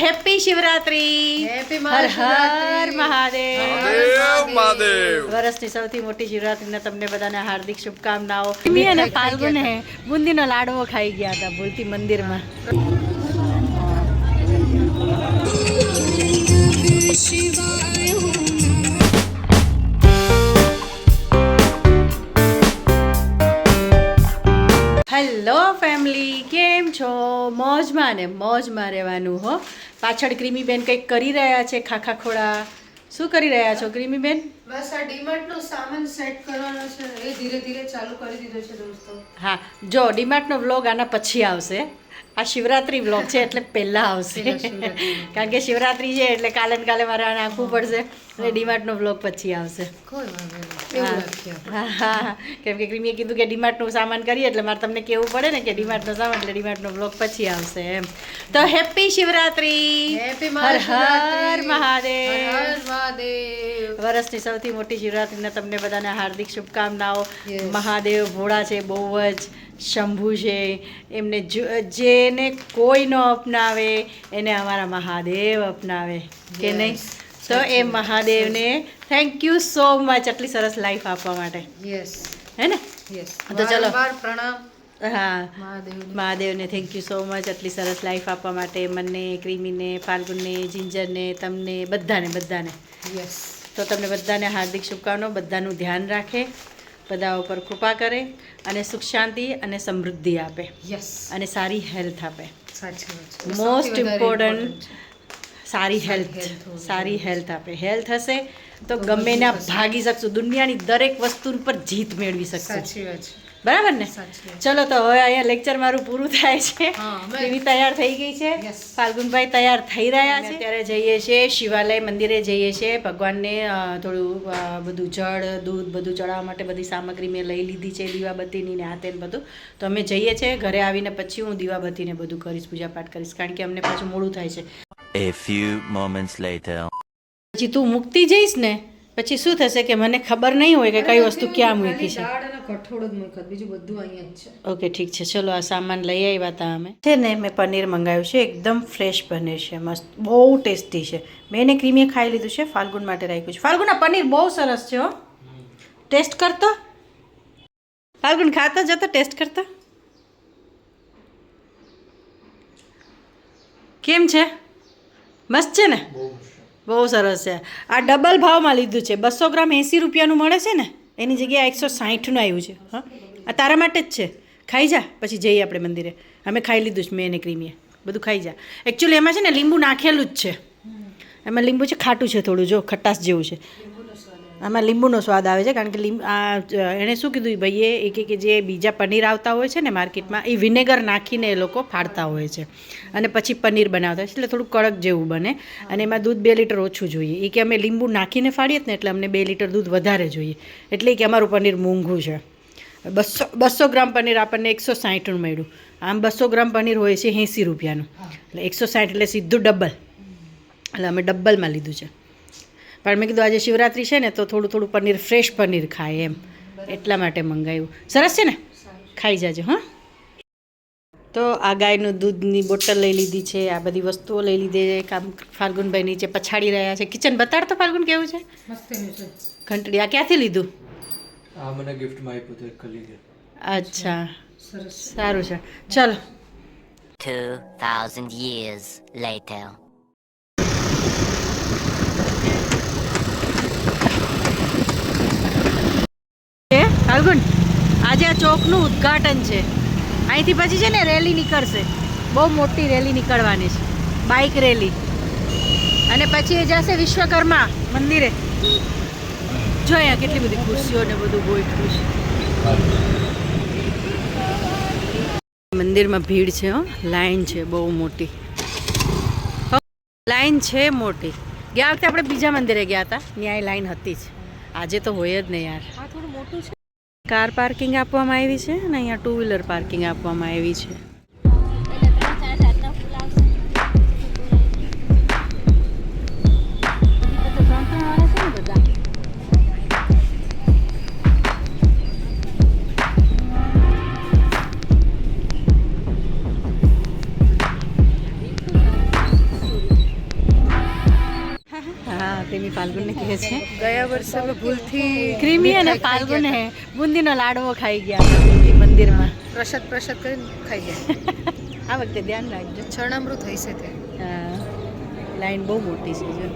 Happy Shivratri, happy Har Har Mahadev. Mahadev. વર્ષની સૌથી મોટી શિવરાત્રીના તમને બધાને હાર્દિક શુભકામનાઓ. અને ફાલ્ગુને બુંદીનો લાડવો ખાઈ ગયા હતા ભૂલથી મંદિરમાં. હેલો ફેમિલી, કેમ છો? મોજમાં ને મોજમાં રહેવાનું હો. પાછળ ક્રીમીબેન કંઈક કરી રહ્યા છે, ખાખા ખોળા. શું કરી રહ્યા છો ક્રીમીબેન? બસ આ ડીમાર્ટ નો સામાન સેટ કરવાનો છે, એ ધીરે ધીરે ચાલુ કરી દીધો છે દોસ્તો. હા, જો ડીમાર્ટનો વ્લોગ આના પછી આવશે. આ શિવરાત્રી વ્લોગ છે એટલે પહેલાં આવશે, કારણ કે શિવરાત્રી છે એટલે કાલે ને કાલે મારે આને આખવું પડશે એટલે ડીમાર્ટનો વ્લોગ પછી આવશે. કોઈ વાંધો નહીં, એવું રાખીએ. હા હા, કેમ કે ક્રીમીએ કીધું કે ડીમાર્ટનું સામાન કરીએ એટલે મારે તમને કહેવું પડે ને કે ડીમાર્ટનો સામાન એટલે ડીમાર્ટનો વ્લોગ પછી આવશે એમ. તો હેપી શિવરાત્રી, હેપી હર હર મહાદેવ. હર મહાદેવ. વર્ષની સૌથી મોટી શિવરાત્રીના તમને બધાને હાર્દિક શુભકામનાઓ. Yes. મહાદેવ ભોળા છે, બહુ જ શંભુ છે, એમને જેને કોઈ ન અપનાવે એને અમારા મહાદેવ અપનાવે કે નહીં? તો એ મહાદેવને થેન્ક યુ સો મચ આટલી સરસ લાઈફ આપવા માટે, યસ હે ને? યસ, તો ચલો. પ્રણામ હા, મહાદેવને. મહાદેવને થેન્ક યુ સો મચ આટલી સરસ લાઈફ આપવા માટે, મને, ક્રીમીને, ફાલ્ગુનને, જિંજરને, તમને બધાને. યસ. તો તમને બધાને હાર્દિક શુભકામનાઓ. બધાનું ધ્યાન રાખે, બધા ઉપર કૃપા કરે અને સુખ શાંતિ અને સમૃદ્ધિ આપે યસ, અને સારી હેલ્થ આપે. સાચી વાત છે. મોસ્ટ સૌથી વધારે ઇમ્પોર્ટન્ટ important સારી health હેલ્થ, હોવી સારી જોઈએ. હેલ્થ આપે. હેલ્થ હશે તો તો ગમે બધું ના થશે. ભાગી શકશું, દુનિયાની દરેક વસ્તુ પર જીત મેળવી છે. શકશું. સાચી વાત છે. બરાબર ને? સાચી વાત. ચલો, તો હવે અહીંયા લેક્ચર મારું પૂરું થાય છે. હા, અમે- એવી તૈયાર થઈ ગઈ છે, Yes. ફાલ્ગુનભાઈ તૈયાર થઈ રહ્યા છે. ત્યારે જઈએ છીએ શિવાલય મંદિરે, જઈએ છીએ ભગવાનને થોડું બધું જળ દૂધ બધું ચડાવવા માટે બધી સામગ્રી મેં લઈ લીધી છે, દીવાબત્તીની ને હાથે ને બધું. તો અમે જઈએ છીએ, ઘરે આવીને પછી હું દીવાબત્તીને બધું કરીશ, પૂજાપાઠ કરીશ, કારણ કે અમને પાછું મોડું થાય છે. A few moments later. પછી તું મૂકતી જઈશ ને પછી શું થશે કે મને ખબર નહીં હોય કે કઈ વસ્તુ ક્યાં મૂકી છે. દાળ અને કઠોળ જ મૂક્યા, બીજું બધું અહીંયા જ છે. ઓકે, ઠીક છે. ચલો, આ સામાન લઈ આવ્યા હતા અમે. છે ને, મેં પનીર મંગાવ્યું છે, એકદમ ફ્રેશ પનીર છે, મસ્ત, બહુ ટેસ્ટી છે. મેં એને ક્રીમીએ ખાઈ લીધું છે, ફાલ્ગુન માટે રાખ્યું છે. ફાલ્ગુન, આ પનીર બહુ સરસ છે હો. ટેસ્ટ કરતો ફાલ્ગુન, ખાતો જતો, ટેસ્ટ કરતો. કેમ છે? મસ્ત છે ને? બહુ સરસ છે. આ ડબલ ભાવમાં લીધું છે. 200 ગ્રામ 80 રૂપિયાનું મળે છે ને, એની જગ્યાએ 160નું આવ્યું છે. હા, આ તારા માટે જ છે. ખાઈ જા, પછી જઈએ આપણે મંદિરે. અમે ખાઈ લીધું છે, મેં એને ક્રીમીએ બધું ખાઈ જા. એકચ્યુઅલી એમાં છે ને લીંબુ નાખેલું જ છે. એમાં લીંબુ છે, ખાટું છે થોડું, જો ખટાશ જેવું છે. આમાં લીંબુનો સ્વાદ આવે છે, કારણ કે એણે શું કીધું ભાઈએ, કે જે બીજા પનીર આવતા હોય છે ને માર્કેટમાં, એ વિનેગર નાખીને એ લોકો ફાડતા હોય છે અને પછી પનીર બનાવતા હોય છે, એટલે થોડું કડક જેવું બને અને એમાં દૂધ 2 લીટર ઓછું જોઈએ. એ કે અમે લીંબુ નાખીને ફાડીએ ને એટલે અમને 2 લીટર દૂધ વધારે જોઈએ, એટલે કે અમારું પનીર મોંઘું છે. 200 ગ્રામ પનીર આપણને 160નું મળ્યું. આમ 200 ગ્રામ પનીર હોય છે 80 રૂપિયાનું, એટલે 160 એટલે સીધું ડબલ. એટલે અમે ડબલમાં લીધું છે. પણ મેં કીધું આજે શિવરાત્રી છે ને તો થોડું પનીર, ફ્રેશ પનીર ખાય એમ, એટલા માટે મંગાવ્યું. સરસ છે ને? ખાઈ જાજો. હા, તો આ ગાયનું દૂધની બોટલ લઈ લીધી છે, આ બધી વસ્તુઓ લઈ લીધી છે. કામ ફાલ્ગુનભાઈ નીચે પછાડી રહ્યા છે. કિચન બતાડ તો ફાલ્ગુન, કેવું છે? મસ્તીનું છે. ઘંટડી આ ક્યાંથી લીધું? આ મને ગિફ્ટમાં આપ્યું હતું એક કલીગે. અચ્છા, સરસ. સારું છે. ચલો. 2000 years later. ફાલ્ગુન, આજે આ ચોકનું ઉદ્ઘાટન છે. અહીંથી પછી છે ને રેલી નીકળશે, બહુ મોટી રેલી નીકળવાની છે, બાઇક રેલી. અને પછી એ જશે વિશ્વકર્મા મંદિરે. જો અહીંયા કેટલી બધી ખુરશીઓ ને બધું ગોઠવું છે. મંદિરમાં ભીડ છે હો, લાઈન છે બહુ મોટી, લાઈન છે મોટી. ગયા વખતે આપણે બીજા મંદિરે ગયા હતા, ત્યાં લાઈન હતી જ. આજે તો હોય જ નહીં યાર. આ થોડું મોટું છે. કાર પાર્કિંગ આપવામાં આવી છે અને અહીંયા 2 વ્હીલર પાર્કિંગ આપવામાં આવી છે. ક્રીમી ફાલ્ગુનને કહે છે ગયા વર્ષે અમે ભૂલથી ક્રીમી અને ફાલ્ગુને બુંદીનો લાડવો ખાઈ ગયા હતા મંદિરમાં. પ્રસાદ કરીને ખાઈ ગયા. આ વખતે ધ્યાન રાખજો. ચરણામૃત હશે તે. હા, લાઈન બહુ મોટી છે જો.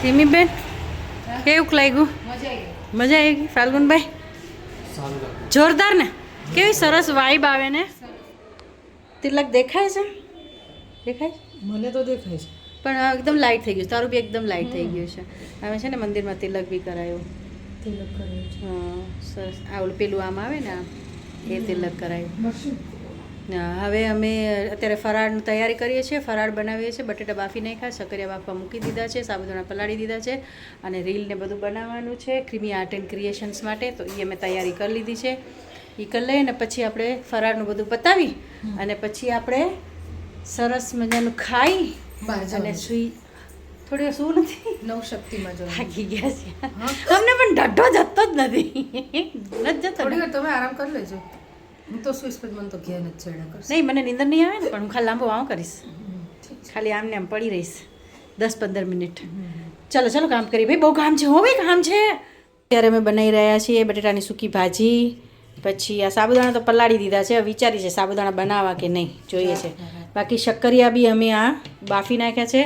ક્રીમીબેન કેવું લાગ્યું? મજા આવી ગઈ ફાલ્ગુનભાઈ? સારું લાગ્યું. જોરદાર ને? કેવી સરસ વાઇબ આવે ને? તિલક દેખાય છે? દેખાય મને તો દેખાય છે. પણ એકદમ લાઇટ થઈ ગયું. તારું બી એકદમ લાઇટ થઈ ગયું છે. અમે છે ને મંદિરમાં તિલક બી કરાયું. તિલક કર્યું છે. હા સરસ. આ ઓલું પેલું આમ આવે ને એ તિલક કરાયું. હવે અમે અત્યારે ફરાળની તૈયારી કરીએ છીએ. ફરાળ બનાવીએ છીએ. બટેટા બાફી નાખ્યા, સકરિયા બાફવા મૂકી દીધા છે, સાબુદાણા પલાળી દીધા છે અને રીલ ને બધું બનાવવાનું છે ક્રીમી આર્ટ એન્ડ ક્રિએશન્સ માટે. તો એ અમે તૈયારી કરી લીધી છે. એ કરી લઈને પછી આપણે ફરાળનું બધું પતાવી અને પછી આપણે સરસ મજાનું ખાઈ અને સુઈ. થોડી વાર શું નથી નવશક્તિમાં જવાનું. થાકી ગયા છે અમને, પણ ઢઢો જતો જ નથી. નથી જતો થોડી ને? વાર તમે આરામ કરી લેજો. હું તો સુઈશ પછી મને તો ઘેર જ ચડ્યા કરશે. નહીં, મને નીંદર નહીં આવે ને, પણ હું ખાલી લાંબો આમ કરીશ. ખાલી આમને આમ પડી રહીશ 10-15 મિનિટ. ચલો ચલો કામ કરીએ ભાઈ, બહુ કામ છે. હો ભાઈ કામ છે. અત્યારે અમે બનાવી રહ્યા છીએ બટેટાની સૂકી ભાજી. પછી આ સાબુદાણા તો પલાળી દીધા છે. હવે વિચારી છે સાબુદાણા બનાવવા કે નહીં, જોઈએ છે. બાકી શક્કરિયા બી અમે આ બાફી નાખ્યા છે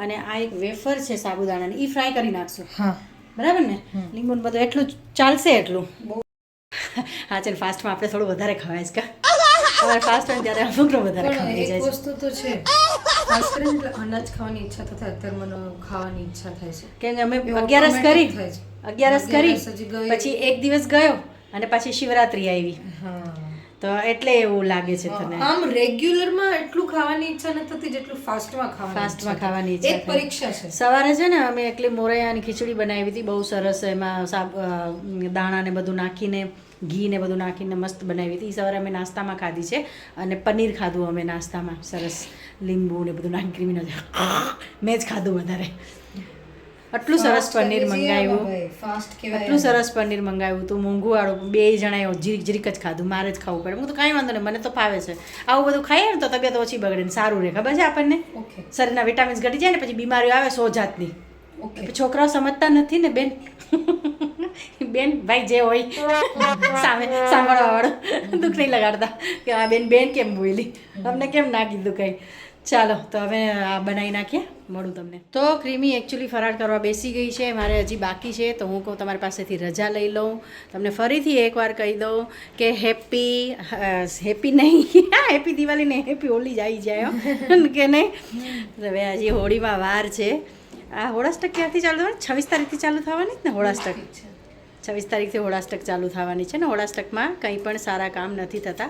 અને આ એક વેફર છે સાબુદાણાની, એ ફ્રાય કરી નાખશું. હા બરાબર ને? લીંબુને બધું એટલું જ ચાલશે. એટલું હા ચાલ, ફાસ્ટમાં આપણે થોડું વધારે ખવાય છે કા? અમારે ફાસ્ટ હોય ત્યારે અમુકનો વધારે ખવાઈ પણ જાય એક છે. વસ્તુ તો છે, ખાસ કરીને એટલે અનાજ ખાવાની ઈચ્છા તો થાય. અત્યારે મને ખાવાની ઈચ્છા થાય છે. કેમ કે અમે એવું 11 કરી, automatic થાય છે. 11 કરી, 11 હજી ગઈ. પછી એક દિવસ ગયો અને પછી શિવરાત્રી આવી, હા તો એટલે એવું લાગે છે તને. આમ રેગ્યુલરમાં એટલું ખાવાની ઈચ્છા નથી થતી જેટલું ફાસ્ટમાં ફાસ્ટમાં ખાવાની ઈચ્છા એક થાય. પરીક્ષા છે. સવારે છે ને અમે એકલી મોરૈયાની ખીચડી બનાવી હતી, બહુ સરસ. એમાં દાણા ને બધું નાખીને, ઘી ને બધું નાખીને મસ્ત બનાવી હતી. સવારે અમે નાસ્તામાં ખાધી છે. અને પનીર ખાધું અમે નાસ્તામાં, સરસ લીંબુ ને બધું નાખી ક્રીમીનો. મેં જ ખાધું વધારે. આટલું સરસ પનીર મંગાવ્યું, ફાસ્ટ કહેવાય. આટલું સરસ પનીર મંગાવ્યું હતું. મોંઘું વાળું, 2 જણાએ જીરીક જીરીક જ ખાધું. મારે જ ખાવું પડે. હું તો કાંઈ વાંધો નહીં, મને તો ફાવે છે. આવું બધું ખાઈએ ને તો તબિયત ઓછી બગડે ને સારું રહે. ખબર છે આપણને? ઓકે શરીરના વિટામિન્સ ઘટી જાય ને પછી બીમારીઓ આવે 100 જાતની. ઓકે. પછી છોકરાઓ સમજતા નથી ને બેન. બેન ભાઈ જે હોય સાંભળવા વાળું દુઃખ નહીં લગાડતા કે આ બેન બેન કેમ બોલી, અમને કેમ ના કીધું કંઈ. ચાલો તો હવે આ બનાવી નાખીએ, મળું તમને. તો ક્રીમી એકચ્યુઅલી ફરાળ કરવા બેસી ગઈ છે. મારે હજી બાકી છે, તો હું કહું તમારી પાસેથી રજા લઈ લઉં. તમને ફરીથી એકવાર કહી દઉં કે હેપી નહીં, હેપી દિવાળી નહીં, હેપી હોળી જ આવી જાય કે નહીં. હવે હજી હોળીમાં વાર છે. આ હોળાષ્ટક ક્યાંથી ચાલુ થવાની? 26 તારીખથી ચાલુ થવાની જ ને હોળાષ્ટક? 26 તારીખથી હોળાષ્ટક ચાલુ થવાની છે ને. હોળાષ્ટકમાં કંઈ પણ સારા કામ નથી થતા.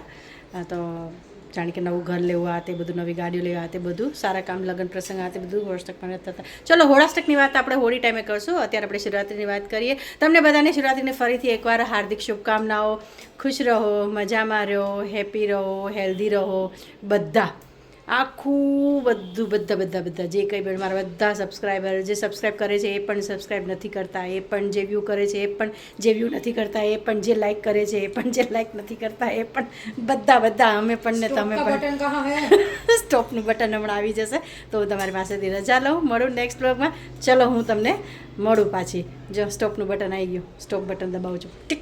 તો જાણે કે નવું ઘર લેવું, આ તે બધું, નવી ગાડીઓ લેવા, આ તે બધું સારા કામ, લગ્ન પ્રસંગ, આ તે બધું હોળાષ્ટકમાં નથી થતા. ચલો હોળાષ્ટકની વાત આપણે હોળી ટાઈમે કરશું. અત્યારે આપણે શિવરાત્રિની વાત કરીએ. તમને બધાને શિવરાત્રિને ફરીથી એકવાર હાર્દિક શુભકામનાઓ. ખુશ રહો, મજામાં રહો, હેપી રહો, હેલ્ધી રહો બધા. આખું બધા જે કંઈ પણ મારા બધા સબસ્ક્રાઈબર જે સબસ્ક્રાઈબ કરે છે એ પણ સબસ્ક્રાઈબ નથી કરતા, એ પણ જે વ્યૂ કરે છે એ પણ જે વ્યૂ નથી કરતા, એ પણ જે લાઈક કરે છે એ પણ જે લાઈક નથી કરતા, એ પણ બધા અમે પણ ને તમે પણ બટન કહા હે સ્ટોપનું બટન હમણાં આવી જશે તો હું તમારી પાસેથી રજા લઉં, મળું નેક્સ્ટ બ્લોગમાં. ચલો હું તમને મળું પાછી. જો સ્ટોપનું બટન આવી ગયું, સ્ટોપ બટન દબાવજો ટીક.